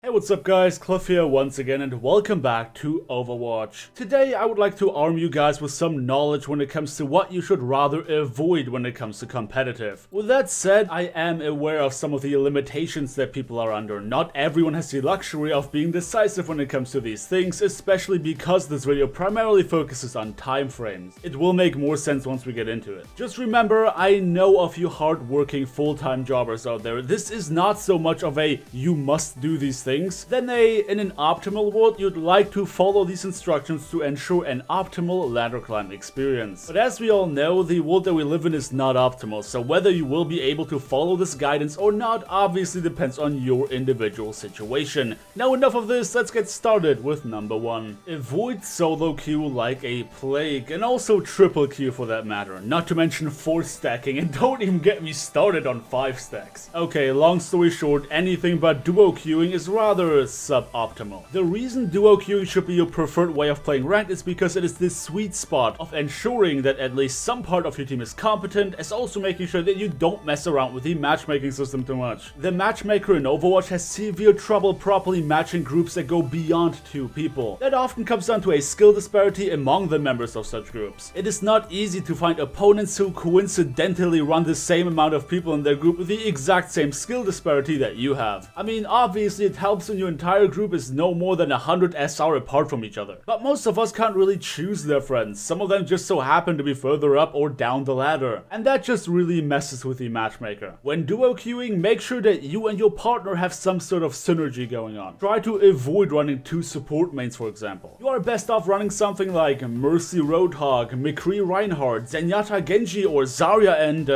Hey, what's up guys, Cliff here once again and welcome back to Overwatch. Today I would like to arm you guys with some knowledge when it comes to what you should rather avoid when it comes to competitive. With that said, I am aware of some of the limitations that people are under. Not everyone has the luxury of being decisive when it comes to these things, especially because this video primarily focuses on time frames. It will make more sense once we get into it. Just remember, I know of you hard-working full-time jobbers out there. This is not so much of a you must do these things, then in an optimal world, you'd like to follow these instructions to ensure an optimal ladder climb experience. But as we all know, the world that we live in is not optimal, so whether you will be able to follow this guidance or not obviously depends on your individual situation. Now enough of this, let's get started with number 1. Avoid solo queue like a plague, and also triple queue for that matter, not to mention 4 stacking, and don't even get me started on 5 stacks. Okay, long story short, anything but duo queuing is rather suboptimal. The reason duo queuing should be your preferred way of playing ranked is because it is this sweet spot of ensuring that at least some part of your team is competent, as also making sure that you don't mess around with the matchmaking system too much. The matchmaker in Overwatch has severe trouble properly matching groups that go beyond 2 people. That often comes down to a skill disparity among the members of such groups. It is not easy to find opponents who coincidentally run the same amount of people in their group with the exact same skill disparity that you have. I mean, obviously it helps when your entire group is no more than 100 SR apart from each other. But most of us can't really choose their friends. Some of them just so happen to be further up or down the ladder. And that just really messes with the matchmaker. When duo queuing, make sure that you and your partner have some sort of synergy going on. Try to avoid running 2 support mains, for example. You are best off running something like Mercy Roadhog, McCree Reinhardt, Zenyatta Genji, or Zarya and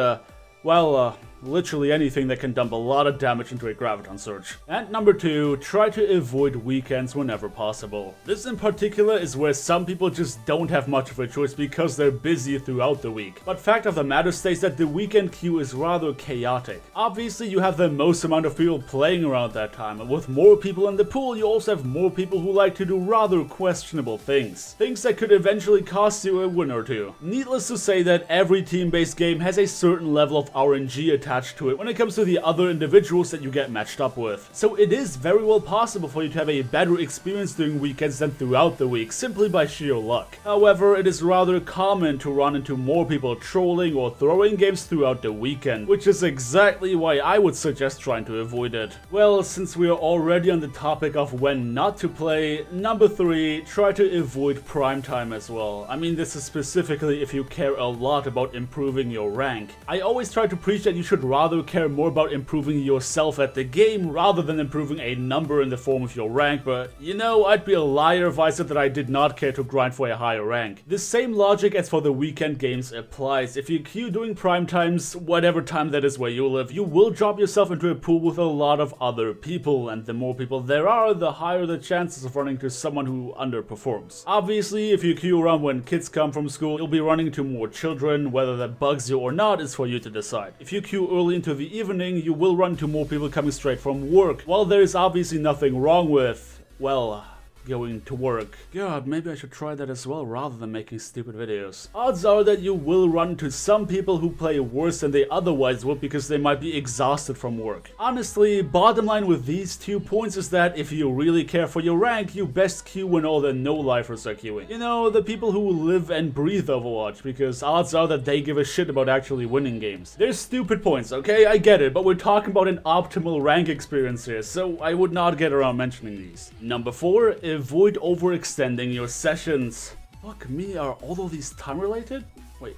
literally anything that can dump a lot of damage into a Graviton Surge. And number 2, try to avoid weekends whenever possible. This in particular is where some people just don't have much of a choice because they're busy throughout the week. But fact of the matter states that the weekend queue is rather chaotic. Obviously you have the most amount of people playing around that time, and with more people in the pool you also have more people who like to do rather questionable things. Things that could eventually cost you a win or 2. Needless to say that every team-based game has a certain level of RNG attached to it when it comes to the other individuals that you get matched up with. So it is very well possible for you to have a better experience during weekends than throughout the week, simply by sheer luck. However, it is rather common to run into more people trolling or throwing games throughout the weekend, which is exactly why I would suggest trying to avoid it. Well, since we are already on the topic of when not to play, number 3, try to avoid prime time as well. I mean, this is specifically if you care a lot about improving your rank. I always try to preach that you should rather care more about improving yourself at the game rather than improving a number in the form of your rank, but you know, I'd be a liar if I said that I did not care to grind for a higher rank. The same logic as for the weekend games applies. If you queue during prime times, whatever time that is where you live, you will drop yourself into a pool with a lot of other people, and the more people there are, the higher the chances of running into someone who underperforms. Obviously, if you queue around when kids come from school, you'll be running into more children. Whether that bugs you or not is for you to decide. If you queue early into the evening, you will run into more people coming straight from work. While there is obviously nothing wrong with, well, going to work. God, maybe I should try that as well rather than making stupid videos. Odds are that you will run into some people who play worse than they otherwise would because they might be exhausted from work. Honestly, bottom line with these 2 points is that if you really care for your rank, you best queue when all the no-lifers are queuing. You know, the people who live and breathe Overwatch, because odds are that they give a shit about actually winning games. They're stupid points, okay? I get it, but we're talking about an optimal rank experience here, so I would not get around mentioning these. Number 4, avoid overextending your sessions. Fuck me, are all of these time related? Wait.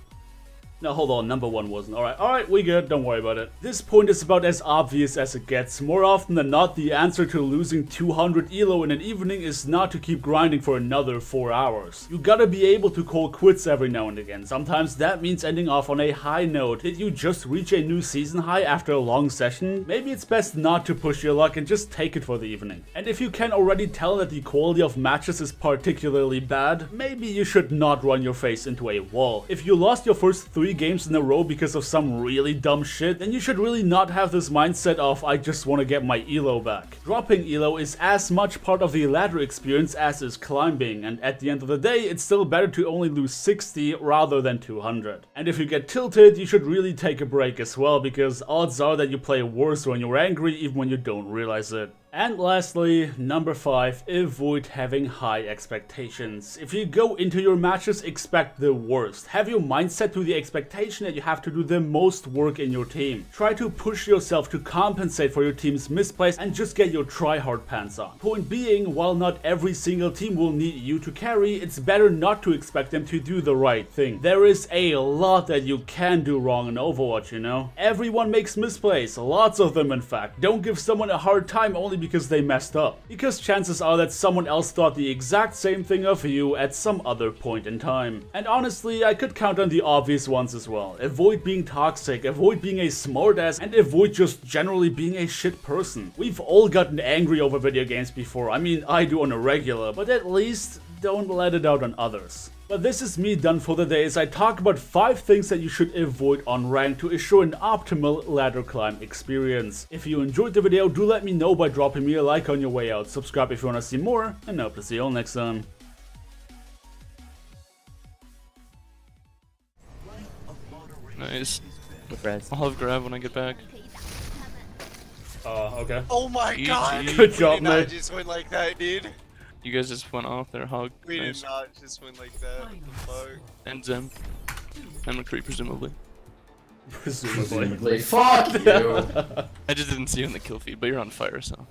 No, hold on, number 1 wasn't. Alright, we good, don't worry about it. This point is about as obvious as it gets. More often than not, the answer to losing 200 elo in an evening is not to keep grinding for another 4 hours. You gotta be able to call quits every now and again. Sometimes that means ending off on a high note. Did you just reach a new season high after a long session? Maybe it's best not to push your luck and just take it for the evening. And if you can already tell that the quality of matches is particularly bad, maybe you should not run your face into a wall. If you lost your first 3 games in a row because of some really dumb shit, then you should really not have this mindset of I just want to get my elo back. Dropping elo is as much part of the ladder experience as is climbing, and at the end of the day it's still better to only lose 60 rather than 200. And if you get tilted, you should really take a break as well, because odds are that you play worse when you're angry even when you don't realize it. And lastly, number 5, avoid having high expectations. If you go into your matches, expect the worst. Have your mindset to the expectation that you have to do the most work in your team. Try to push yourself to compensate for your team's misplays and just get your try-hard pants on. Point being, while not every single team will need you to carry, it's better not to expect them to do the right thing. There is a lot that you can do wrong in Overwatch, you know? Everyone makes misplays, lots of them in fact. Don't give someone a hard time only because they messed up. Because chances are that someone else thought the exact same thing of you at some other point in time. And honestly, I could count on the obvious ones as well. Avoid being toxic, avoid being a smartass, and avoid just generally being a shit person. We've all gotten angry over video games before. I mean, I do on a regular, but at least don't let it out on others. But this is me done for the day as I talk about 5 things that you should avoid on rank to ensure an optimal ladder climb experience. If you enjoyed the video, do let me know by dropping me a like on your way out, subscribe if you want to see more, and I hope to see you all next time. Nice. I'll have grab when I get back. Okay. Oh my god! Good job, we did mate. not just win like that, dude. You guys just went off their hug. We Nice. did not just win like that. What the fuck? And Zim. And McCree, presumably. Presumably. Fuck you! I just didn't see you in the kill feed, but you're on fire, so.